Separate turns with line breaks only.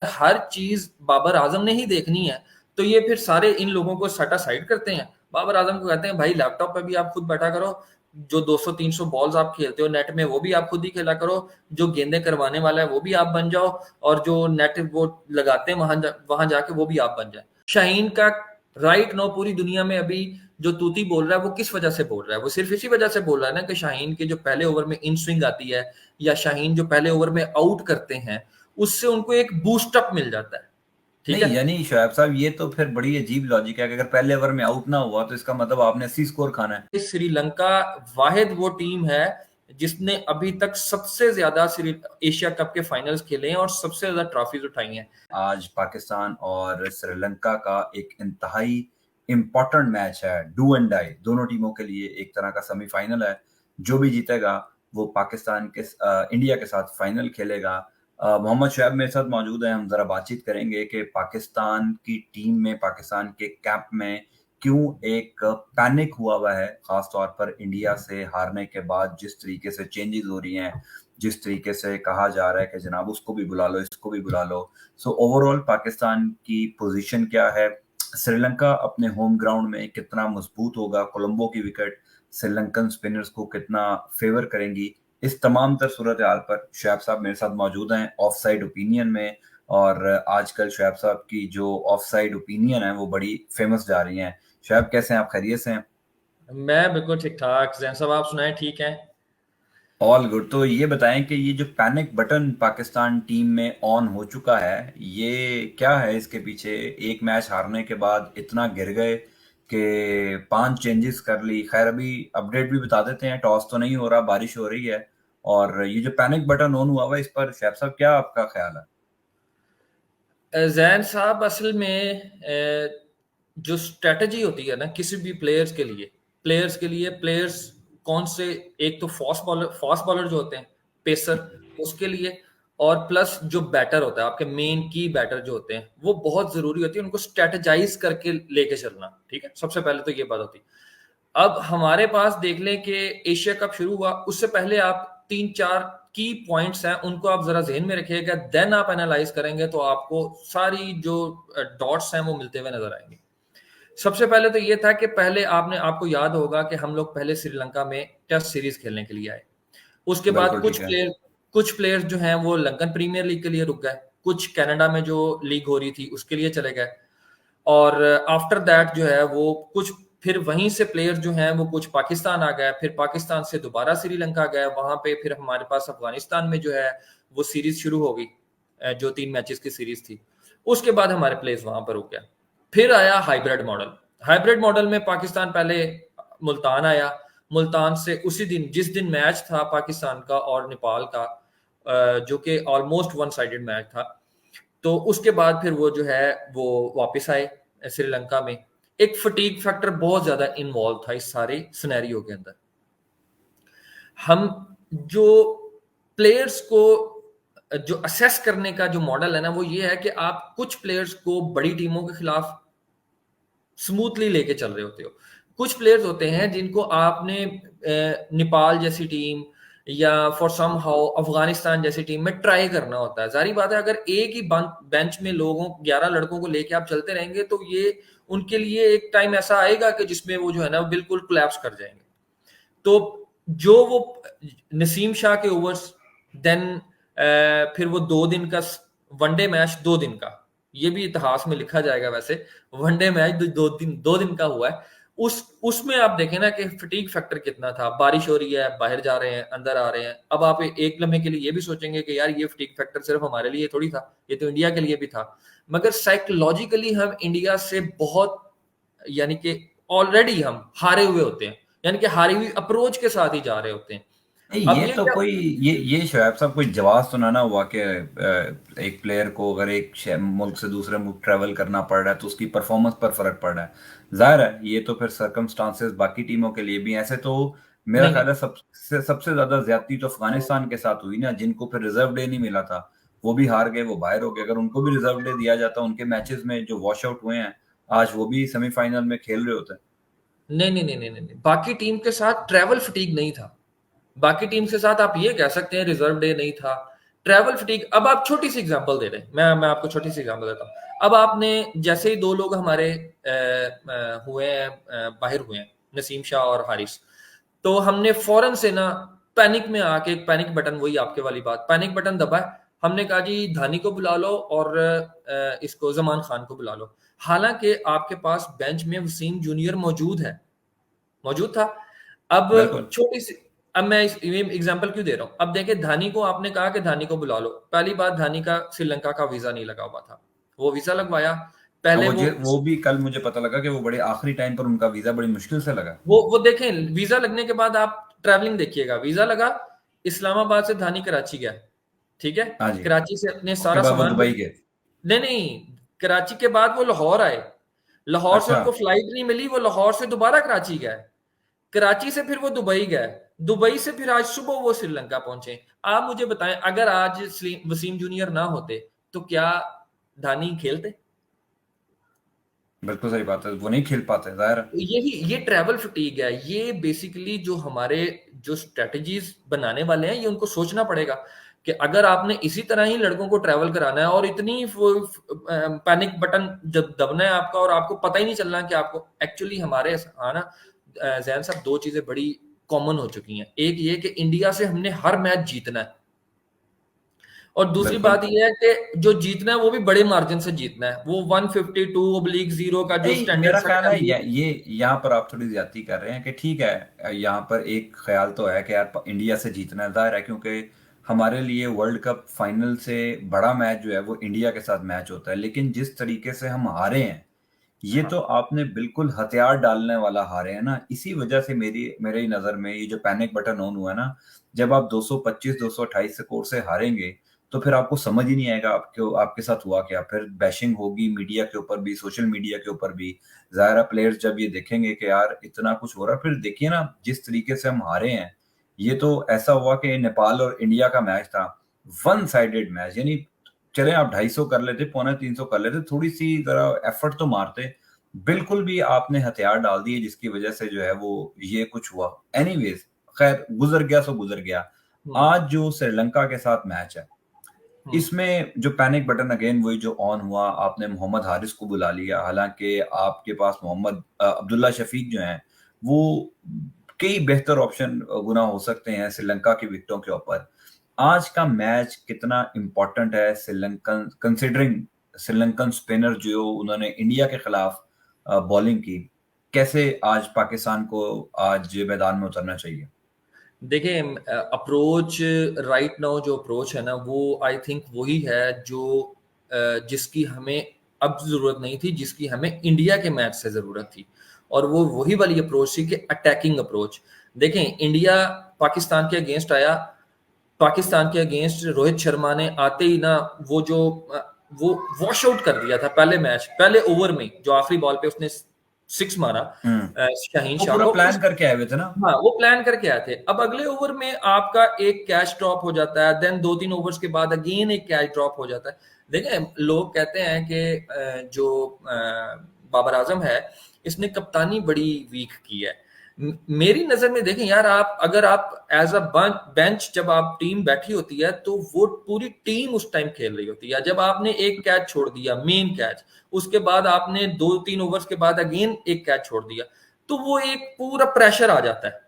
हर चीज बाबर आजम ने ही देखनी है, तो ये फिर सारे इन लोगों को सटा साइड करते हैं। बाबर आजम को कहते हैं भाई लैपटॉप पे भी आप खुद बैठा करो, जो 200-300 बॉल्स आप खेलते हो नेट में वो भी आप खुद ही खेला करो, जो गेंदें करवाने वाला है वो भी आप बन जाओ, और जो नेट वो लगाते हैं वहां जाके वो भी आप बन जाए। शाहीन का राइट नो पूरी दुनिया में अभी जो तूती बोल रहा है वो किस वजह से बोल रहा है? वो सिर्फ इसी वजह से बोल रहा है ना कि शाहीन के जो पहले ओवर में इन स्विंग आती है, या शाहीन जो पहले ओवर में आउट करते हैं, उससे उनको एक बूस्ट अप मिल जाता है। ठीक
नहीं
है।
यानी शोएब साहब, ये तो फिर बड़ी अजीब लॉजिक है कि अगर पहले ओवर में आउट ना हुआ तो इसका मतलब आपने 80 स्कोर खाना है।
श्रीलंका वाहिद वो टीम है जिसने अभी तक सबसे ज्यादा एशिया कप के फाइनल्स खेले हैं और सबसे ज्यादा ट्रॉफीज उठाई हैं।
आज पाकिस्तान और श्रीलंका का एक इंतहाई इम्पोर्टेंट मैच है, डू एंड डाई दोनों टीमों के लिए, एक तरह का सेमीफाइनल है। जो भी जीतेगा वो पाकिस्तान के इंडिया के साथ फाइनल खेलेगा। मोहम्मद शुएब मेरे साथ मौजूद है, हम जरा बातचीत करेंगे कि पाकिस्तान की टीम में, पाकिस्तान के कैंप में क्यों एक पैनिक हुआ है, खास तौर पर इंडिया से हारने के बाद जिस तरीके से चेंजेस हो रही हैं, जिस तरीके से कहा जा रहा है कि जनाब उसको भी बुला लो, इसको भी बुला लो। सो ओवरऑल पाकिस्तान की पोजीशन क्या है, श्रीलंका अपने होम ग्राउंड में कितना मजबूत होगा, कोलंबो की विकेट श्रीलंकन स्पिनर्स को कितना फेवर करेंगी, इस तमाम तर सूरत हाल पर शुएब साहब मेरे साथ मौजूद हैं ऑफ साइड ओपिनियन में। और आजकल शुएब साहब की जो ऑफ साइड ओपिनियन है वो बड़ी फेमस जा रही हैं। शुएब कैसे हैं आप, खैरियत से हैं?
मैं बिल्कुल ठीक ठाक। जैन साहब आप सुनाएं, ठीक है?
All good. तो ये बताएं कि ये जो पैनिक बटन पाकिस्तान टीम में ऑन हो चुका है, ये क्या है इसके पीछे? एक मैच हारने के बाद इतना गिर गए कि 5 चेंजेस कर ली। खैर अभी अपडेट भी बता देते हैं, टॉस तो नहीं हो रहा, बारिश हो रही है। और ये जो पैनिक बटन ऑन हुआ हुआ है, इस पर शैफ साहब क्या आपका ख्याल है?
जैन साहब असल में जो स्ट्रेटजी होती है ना किसी भी प्लेयर्स कौन से, एक तो फास्ट बॉलर जो होते हैं, पेसर, उसके लिए, और प्लस जो बैटर होता है आपके मेन की बैटर जो होते हैं, वो बहुत जरूरी होती है उनको स्ट्रेटेजाइज करके लेके चलना। ठीक है, सबसे पहले तो ये बात होती है। अब हमारे पास देख लें कि एशिया कप शुरू हुआ, उससे पहले आप 3-4 की पॉइंट्स हैं उनको आप जरा जहन में रखिएगा, देन आप एनालाइज करेंगे तो आपको सारी जो डॉट्स हैं वो मिलते हुए नजर आएंगे। सबसे पहले तो ये था कि पहले आपको याद होगा कि हम लोग पहले श्रीलंका में टेस्ट सीरीज खेलने के लिए आए। उसके बाद
बिल्कुल ठीक है।
कुछ प्लेयर्स जो हैं वो लंदन प्रीमियर लीग के लिए रुक गए, कुछ कनाडा में जो लीग हो रही थी उसके लिए चले गए, और आफ्टर दैट जो है वो कुछ, फिर वहीं से प्लेयर्स जो हैं वो कुछ पाकिस्तान आ गए, फिर पाकिस्तान से दोबारा श्रीलंका गए, वहां पे फिर हमारे पास अफगानिस्तान में जो है वो सीरीज शुरू हो गई, जो 3 मैचेस की सीरीज थी। उसके बाद हमारे प्लेयर्स वहां पर रुक गया। फिर आया हाइब्रिड मॉडल में पाकिस्तान पहले मुल्तान आया, मुल्तान से उसी दिन जिस दिन मैच था पाकिस्तान का और नेपाल का, जो कि ऑलमोस्ट वन साइडेड मैच था, तो उसके बाद फिर वो जो है वो वापस आए श्रीलंका में। एक फटीग फैक्टर बहुत ज्यादा इन्वॉल्व था इस सारे सिनेरियो के अंदर। हम जो प्लेयर्स को जो असेस करने का जो मॉडल है ना, वो ये है कि आप कुछ प्लेयर्स को बड़ी टीमों के खिलाफ स्मूथली लेके चल रहे होते हो, कुछ प्लेयर्स होते हैं जिनको आपने नेपाल जैसी टीम या फॉर सम हाउ अफगानिस्तान जैसी टीम में ट्राई करना होता है। जारी बात है, अगर एक ही बेंच में 11 लड़कों को लेके आप चलते रहेंगे तो ये उनके लिए एक टाइम ऐसा आएगा कि जिसमें वो जो है ना बिल्कुल कोलैप्स कर जाएंगे। तो जो वो नसीम शाह के ओवर्स, देन फिर वो 2 दिन का वनडे मैच, 2 दिन का, ये भी इतिहास में लिखा जाएगा वैसे, वनडे मैच 2 दिन का हुआ है। उसमें आप देखें ना कि फटीग फैक्टर कितना था, बारिश हो रही है, बाहर जा रहे हैं, अंदर आ रहे हैं। अब आप एक लम्हे के लिए ये भी सोचेंगे कि यार ये फटीग फैक्टर सिर्फ हमारे लिए थोड़ी था, ये तो इंडिया के लिए भी था। मगर साइकोलॉजिकली हम इंडिया से बहुत, यानी कि ऑलरेडी हम हारे हुए होते हैं, यानी कि हारी हुई अप्रोच के साथ ही जा रहे होते हैं।
नहीं
अब
ये
ये
तो
क्या,
कोई, ये शोएब साहब कोई जवाब तो ना हुआ कि एक प्लेयर को अगर एक मुल्क से दूसरे मुल्क ट्रेवल करना पड़ रहा है तो उसकी परफॉर्मेंस पर फर्क पड़ रहा है। जाहिर है ये तो फिर सर्कमस्टांसेस बाकी टीमों के लिए भी हैं। ऐसे तो मेरा
नहीं नहीं,
ख्याल है सबसे ज्यादा ज्यादती तो अफगानिस्तान के साथ हुई ना, जिनको फिर रिजर्व डे नहीं मिला था, वो भी हार गए, वो बाहर हो गए। अगर उनको भी रिजर्व डे दिया जाता, उनके मैचेस में जो वॉश आउट हुए हैं, आज वो भी सेमीफाइनल में खेल रहे होते।
नहीं नहीं नहीं नहीं नहीं, नहीं। बाकी टीम के साथ ट्रैवल फटीग नहीं था। बाकी टीम के साथ आप ये कह सकते हैं रिजर्व डे नहीं था, ट्रैवल फटीग, अब आप छोटी सी एग्जांपल दे रहे हैं, मैं आपको छोटी सी एग्जांपल देता हूँ। अब आपने जैसे ही दो लोग हमारे हुए हैं, बाहर हुए हैं, नसीम शाह और हारिस, तो हमने फौरन से ना पैनिक में आके, एक पैनिक बटन, वही आपके वाली बात, पैनिक बटन दबाया, हमने कहा जी धानी को बुला लो और इसको जमान खान को बुला लो। हालांकि आपके पास बेंच में वसीम जूनियर मौजूद था। अब
बिल्कुल
छोटी सी, अब मैं एग्जांपल क्यों दे रहा हूं, अब देखिए धानी को आपने कहा कि धानी को बुला लो, पहली बात धानी का श्रीलंका का वीजा नहीं लगा हुआ था, वो वीजा लगवाया
और
पहले,
वो भी कल मुझे पता लगा कि वो बड़े आखिरी टाइम पर उनका वीजा बड़ी मुश्किल से लगा।
वो देखें, वीजा लगने के बाद आप ट्रैवलिंग देखिएगा, वीजा लगा, इस्लामाबाद से धानी कराची गया, ठीक है,
हाँ जी।
कराची से अपने
उसके
सारा
बाद वो
सामान,
दुबई गए।
नहीं, कराची के बाद वो लाहौर आए, लाहौर से
अच्छा।
उनको फ्लाइट नहीं मिली, वो लाहौर से दोबारा कराची गए, कराची से फिर वो दुबई गए, दुबई से फिर आज सुबह वो श्रीलंका पहुंचे। आप मुझे बताएं, अगर आज वसीम जूनियर ना होते तो क्या धानी खेलते?
बिल्कुल सही बात है, वो नहीं खेल पाते जाहिर है।
ये ट्रैवल फटीग है, ये बेसिकली जो हमारे जो स्ट्रेटजीज बनाने वाले हैं, ये उनको सोचना पड़ेगा कि अगर आपने इसी तरह ही लड़कों को ट्रैवल कराना है और इतनी पैनिक बटन जब दबना है आपका और आपको पता ही नहीं चलना कि आपको एक्चुअली, हमारे ना जैन साहब, दो चीजें बड़ी कॉमन हो चुकी हैं। एक ये कि इंडिया से हमने हर मैच जीतना है, और दूसरी
बिल्कुल।
बात यह है कि जो जीतना है वो भी बड़े मार्जिन से जीतना है, वो 152/0 का जो
नहीं,
स्टैंडर्ड
मेरा
सेट
ख्याल
है
है
वो।
ये यहाँ पर आप थोड़ी ज्यादती कर रहे हैं कि ठीक है, यहाँ पर एक ख्याल तो है कि यार इंडिया से जीतना है, जाहिर है, क्योंकि हमारे लिए वर्ल्ड कप फाइनल से बड़ा मैच जो है वो इंडिया के साथ मैच होता है, लेकिन जिस तरीके से हम हारे हैं, ये
हाँ,
तो आपने बिल्कुल हथियार डालने वाला हारे हैं ना। इसी वजह से मेरी नजर में ये जो पैनिक बटन ऑन हुआ है ना, जब आप 225 228 स्कोर से हारेंगे, तो फिर आपको समझ ही नहीं आएगा आपको आपके साथ हुआ क्या। फिर बैशिंग होगी मीडिया के ऊपर भी, सोशल मीडिया के ऊपर भी। जाहिर प्लेयर्स जब ये देखेंगे कि यार इतना कुछ हो रहा है, फिर देखिए ना जिस तरीके से हम हारे हैं, ये तो ऐसा हुआ कि नेपाल और इंडिया का मैच था, वन साइडेड मैच, यानी चले आप 250 कर लेते, 250 कर लेते, थोड़ी सी जरा एफर्ट तो मारते, बिल्कुल भी आपने हथियार डाल दिए जिसकी वजह से जो है वो ये कुछ हुआ। एनीवेज, खैर गुजर गया सो गुजर गया।
हम्म,
आज जो श्रीलंका के साथ मैच है,
हम्म,
इसमें जो पैनिक बटन अगेन वही जो ऑन हुआ, आपने मोहम्मद हारिस को बुला लिया, हालांकि आपके पास मोहम्मद अब्दुल्ला शफीक जो हैं, वो कई बेहतर ऑप्शन गुना हो सकते हैं श्रीलंका की विकेटों के ऊपर। आज का मैच कितना इंपॉर्टेंट है श्रीलंकन, कंसिडरिंग श्रीलंकन स्पिनर जो उन्होंने इंडिया के खिलाफ बॉलिंग की, कैसे आज पाकिस्तान को आज मैदान में उतरना चाहिए?
देखिए, अप्रोच राइट नाउ जो अप्रोच है ना, वो आई थिंक वही है जो जिसकी हमें अब जरूरत नहीं थी, जिसकी हमें इंडिया के मैच से जरूरत थी, और वो वही वाली अप्रोच थी कि अटैकिंग अप्रोच। देखें, इंडिया पाकिस्तान के अगेंस्ट आया, पाकिस्तान के अगेंस्ट रोहित शर्मा ने आते ही ना वो जो वो वॉश आउट कर दिया था पहले मैच, पहले ओवर में जो आखिरी बॉल पे उसने सिक्स मारा शाहीन
वो
शाह
पूरा
को।
प्लान करके आए हुए थे ना।
हाँ, वो प्लान करके आए थे। अब अगले ओवर में आपका एक कैच ड्रॉप हो जाता है, देन 2-3 ओवर्स के बाद अगेन एक कैच ड्रॉप हो जाता है। देखिए, लोग कहते हैं कि जो बाबर आजम है, इसने कप्तानी बड़ी वीक की है। मेरी नजर में देखें यार, आप अगर आप एज अ बेंच, जब आप टीम बैठी होती है तो वो पूरी टीम उस टाइम खेल रही होती है। जब आपने एक कैच छोड़ दिया, मेन कैच, उसके बाद आपने 2-3 ओवर्स के बाद अगेन एक कैच छोड़ दिया, तो वो एक पूरा प्रेशर आ जाता है।